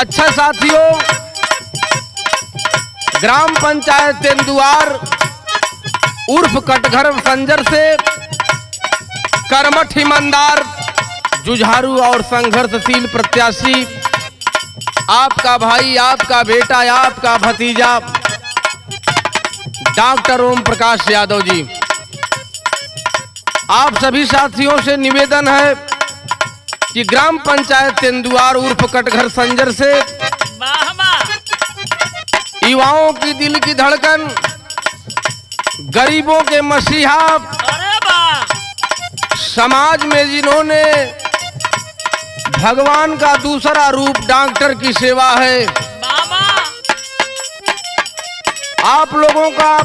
अच्छा साथियों, ग्राम पंचायत तेंदुआर उर्फ कटघर संजर से कर्मठ ईमानदार जुझारू और संघर्षशील प्रत्याशी आपका भाई, आपका बेटा, आपका भतीजा डॉक्टर ओम प्रकाश यादव जी। आप सभी साथियों से निवेदन है कि ग्राम पंचायत तेंदुआर उर्फ कटघर संजर से युवाओं की दिल की धड़कन, गरीबों के मसीहा, समाज में जिन्होंने भगवान का दूसरा रूप डॉक्टर की सेवा है, आप लोगों का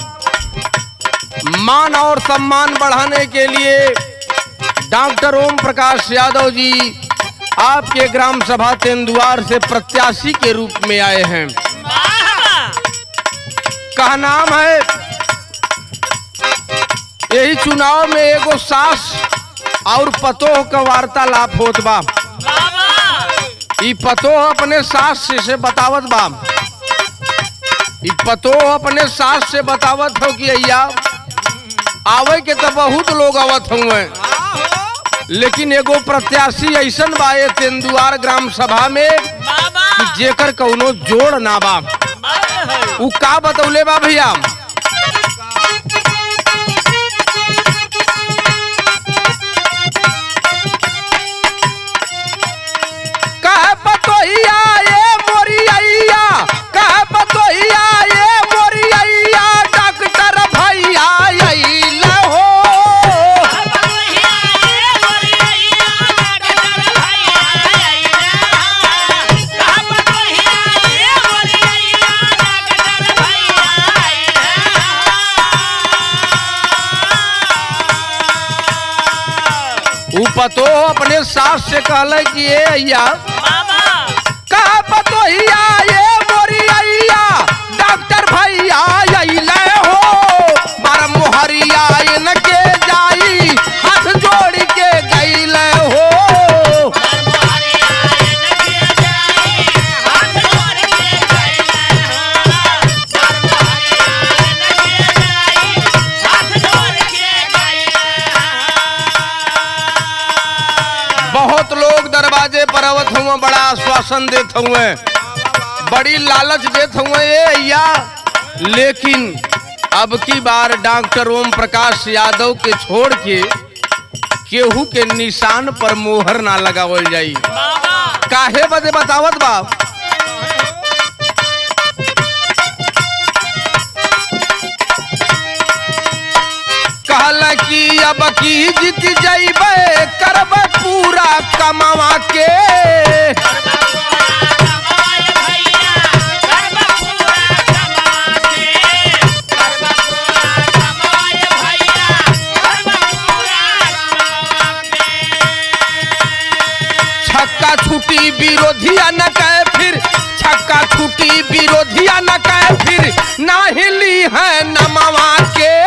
मान और सम्मान बढ़ाने के लिए डॉक्टर ओम प्रकाश यादव जी आपके ग्राम सभा तेंदुआर से प्रत्याशी के रूप में आए हैं। का नाम है, यही चुनाव में एगो सास और पतोह का वार्तालाप होत बा। ई पतोह अपने सास से बतावत बा, ई पतोह अपने सास से बतावत हो कि अय्या आवे के तो बहुत लोग आवत हुए, लेकिन एगो प्रत्याशी ऐसन बा ये तेंदुआर ग्राम सभा में कि जेकर कौनो जोड़ ना बा। उ का बतौले बा भैया, कह पतोहिया ये मोरी अय्या, कह पतोहिया ये मोरी अय्या, डॉक्टर भैया अइले हो। उ पतोह अपने सास से कहले कि ये अय्या, कहा पतोहिया ये मोरी अय्या, डॉक्टर भैया अइले हो। मारा मोहरिया इनके जाई, हाथ जोड़ के गइले हो। बहुत लोग दरवाजे पर आवत हुए, बड़ा आश्वासन देत हुए, बड़ी लालच देत हुए ये अय्या, लेकिन अब की बार डॉक्टर ओम प्रकाश यादव के छोड़ के केहू के निशान पर मोहर ना लगावल जाई। काहे बदे बतावत बा, कहला कि अब की जीत जाइबे, करब पूरा कमावा के। छक्का छुटी विरोधिया न कहे फिर, छक्का छुटी विरोधिया न कहे फिर, ना हिली है नमवा के।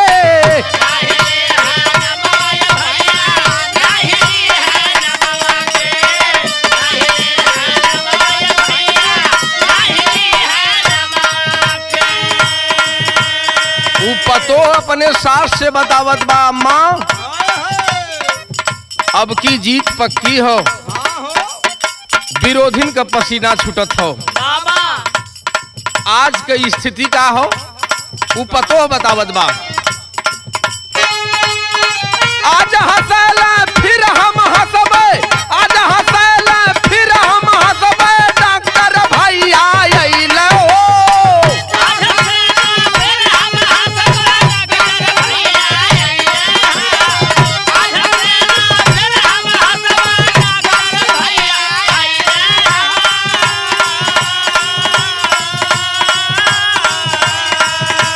पतो अपने सास से बतावत बा, माँ अब की जीत पक्की हो, विरोधिन का पसीना छूटत हो। आज की स्थिति का हो उ पतो बतावत बा, आज हंसला फिर हम हंसबे, आज हंसला फिर हम हंसबे, डॉक्टर भैया अइले हो।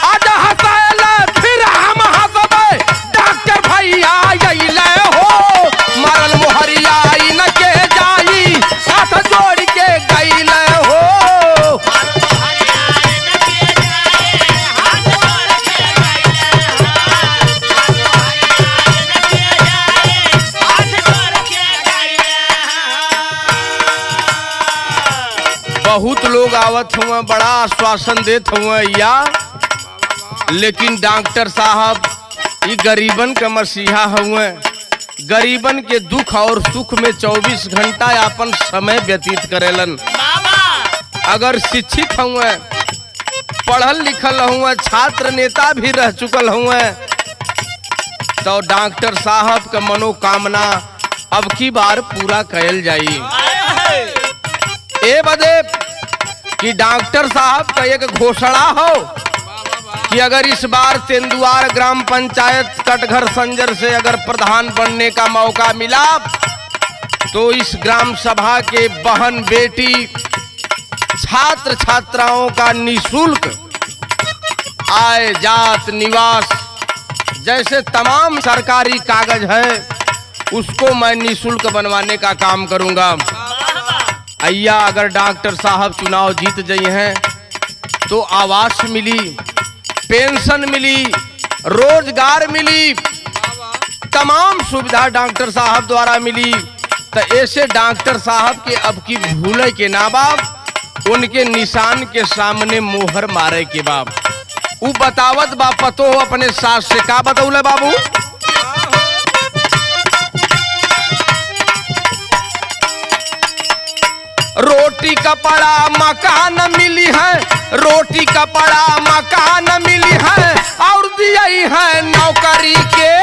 आज हंसला फिर बहुत लोग आवत हुआ, बड़ा आश्वासन देत हुआ या, लेकिन डॉक्टर साहब ये गरीबन का मसीहा हुए, गरीबन के दुख और सुख में 24 घंटा अपन समय व्यतीत करेलन। अगर शिक्षित हुए, पढ़ल लिखल हुए, छात्र नेता भी रह चुकल हुए, तो डॉक्टर साहब का मनोकामना अब की बार पूरा कैल जाई। ए बदे कि डॉक्टर साहब का एक घोषणा हो कि अगर इस बार तेंदुआर ग्राम पंचायत कटघर संजर से अगर प्रधान बनने का मौका मिला तो इस ग्राम सभा के बहन बेटी छात्र छात्राओं का निःशुल्क आय जात निवास जैसे तमाम सरकारी कागज है उसको मैं निःशुल्क बनवाने का काम करूंगा। अय्या अगर डॉक्टर साहब चुनाव जीत गए हैं तो आवास मिली, पेंशन मिली, रोजगार मिली, तमाम सुविधा डॉक्टर साहब द्वारा मिली। तो ऐसे डॉक्टर साहब के अब की भूले के ना बाप उनके निशान के सामने मोहर मारे के बाप उ बतावत बा पतो अपने सास से का बतौले बाबू। रोटी कपड़ा मकान मिली है, रोटी कपड़ा मकान मिली है और दिया है नौकरी के।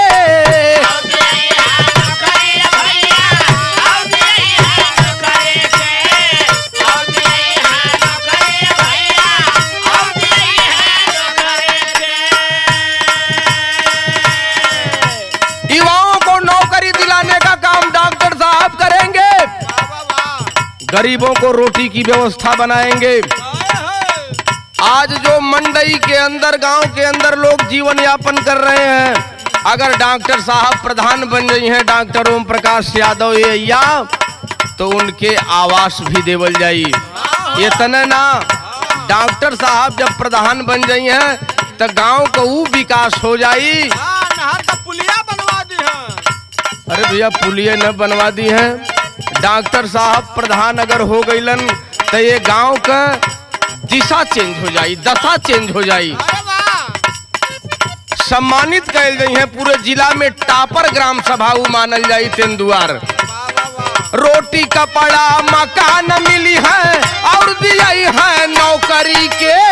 युवाओं को नौकरी दिलाने का काम डॉक्टर साहब करेंगे, गरीबों को रोटी की व्यवस्था बनाएंगे। आज जो मंडई के अंदर गांव के अंदर लोग जीवन यापन कर रहे हैं, अगर डॉक्टर साहब प्रधान बन गई हैं डॉक्टर ओम प्रकाश यादव या तो उनके आवास भी देवल जाई। इतने ना डॉक्टर साहब जब प्रधान बन गई हैं तो गांव को वो विकास हो जाई। पुलिया बनवा दी है। अरे भैया पुलिया न बनवा दी है, डॉक्टर साहब प्रधान अगर हो गईलन तो ये गांव का दिशा चेंज हो जाई, दशा चेंज हो जाई। सम्मानित कैल गई है, पूरे जिला में टॉपर ग्राम सभा मानल जाई तेंदुआर। रोटी कपड़ा मकान मिली है और दिया है नौकरी के।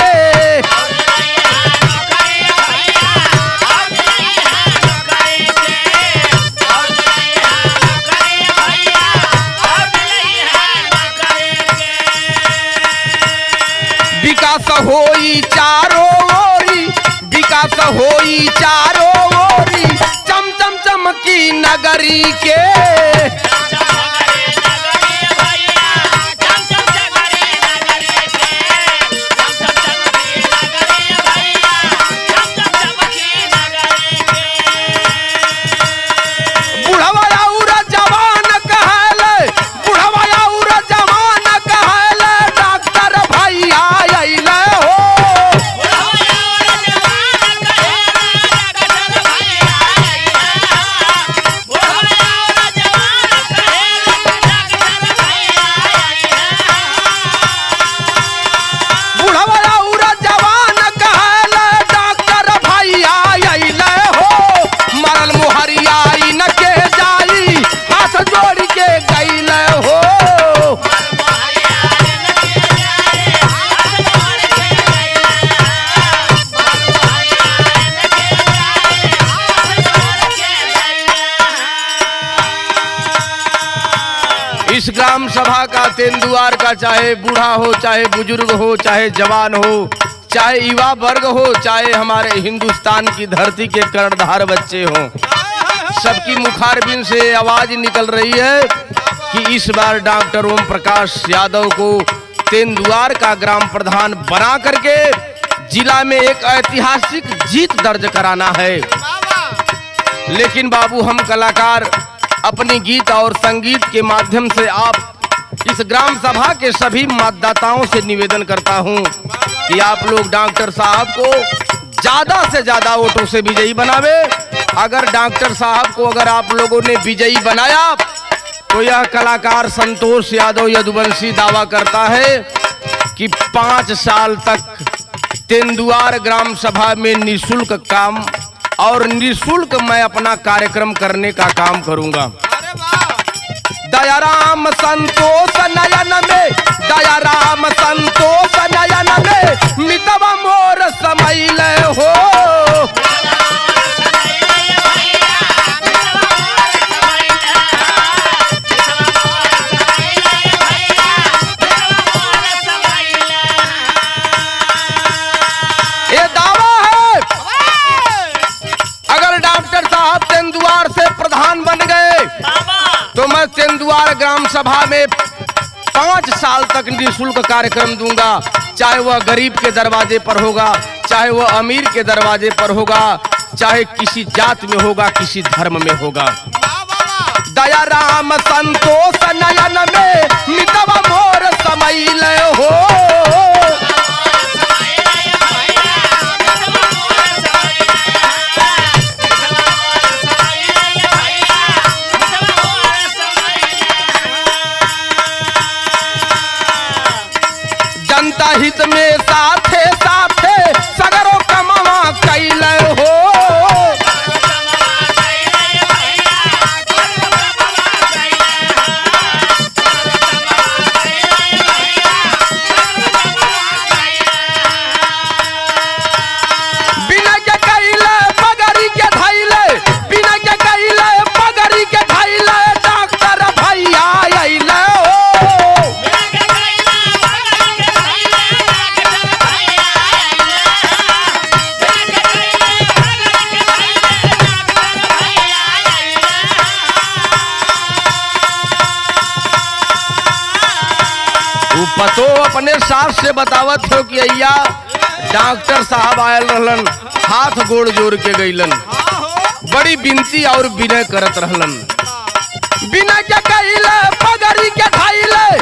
विकास होई चारों ओरी, विकास होई चारों ओरी, चम चम चमकी नगरी के। बुढ़वा और जवान कहले, बुढ़वा और जवान कहले डॉक्टर भैया अइले हो। बुढ़वा और जवान कहले डॉक्टर भैया अइले हो। मरल मुहरिया न के जाई, हाथ जोड़ के गइले हो। इस ग्राम सभा का तेंदुआर का चाहे बूढ़ा हो, चाहे बुजुर्ग हो, चाहे जवान हो, चाहे युवा वर्ग हो, चाहे हमारे हिंदुस्तान की धरती के कर्णधार बच्चे हों, सबकी मुखारबिन से आवाज निकल रही है कि इस बार डॉक्टर ओम प्रकाश यादव को तेंदुआर का ग्राम प्रधान बना करके जिला में एक ऐतिहासिक जीत दर्ज कराना है। लेकिन बाबू हम कलाकार अपनी गीत और संगीत के माध्यम से आप इस ग्राम सभा के सभी मतदाताओं से निवेदन करता हूं कि आप लोग डॉक्टर साहब को ज्यादा से ज्यादा वोटों से विजयी बनावे। अगर डॉक्टर साहब को अगर आप लोगों ने विजयी बनाया तो यह कलाकार संतोष यादव यदुवंशी दावा करता है कि 5 साल तक तेंदुआर ग्राम सभा में निःशुल्क काम और निःशुल्क मैं अपना कार्यक्रम करने का काम करूंगा। अरे वाह दयाराम संतोष नयन में, दयाराम संतोष नयन में मितवा मोर समैल हो। ये दावा है अगर डॉक्टर साहब तेंदुआर से प्रधान बन गए तो मैं तेंदुआर ग्राम सभा में 5 साल तक निःशुल्क कार्यक्रम दूंगा, चाहे वह गरीब के दरवाजे पर होगा, चाहे वह अमीर के दरवाजे पर होगा, चाहे किसी जात में होगा, किसी धर्म में होगा। दयाराम संतोष नयन में मितवा मोर समैल हो। जनता हित में साथे साथे सगरो कमावा कैल हो। बिना के कैले पगड़ी के धैले, बिना के कैले पगड़ी के धैले डॉक्टर भैया अइले हो। पतो अपने सास से बतावत हो कि अय्या डॉक्टर साहब आयल रहलन, हाथ गोड़ जोड़ के गईलन, बड़ी विनती और विनय करत रहलन। बिना के कैले पगड़ी के धैले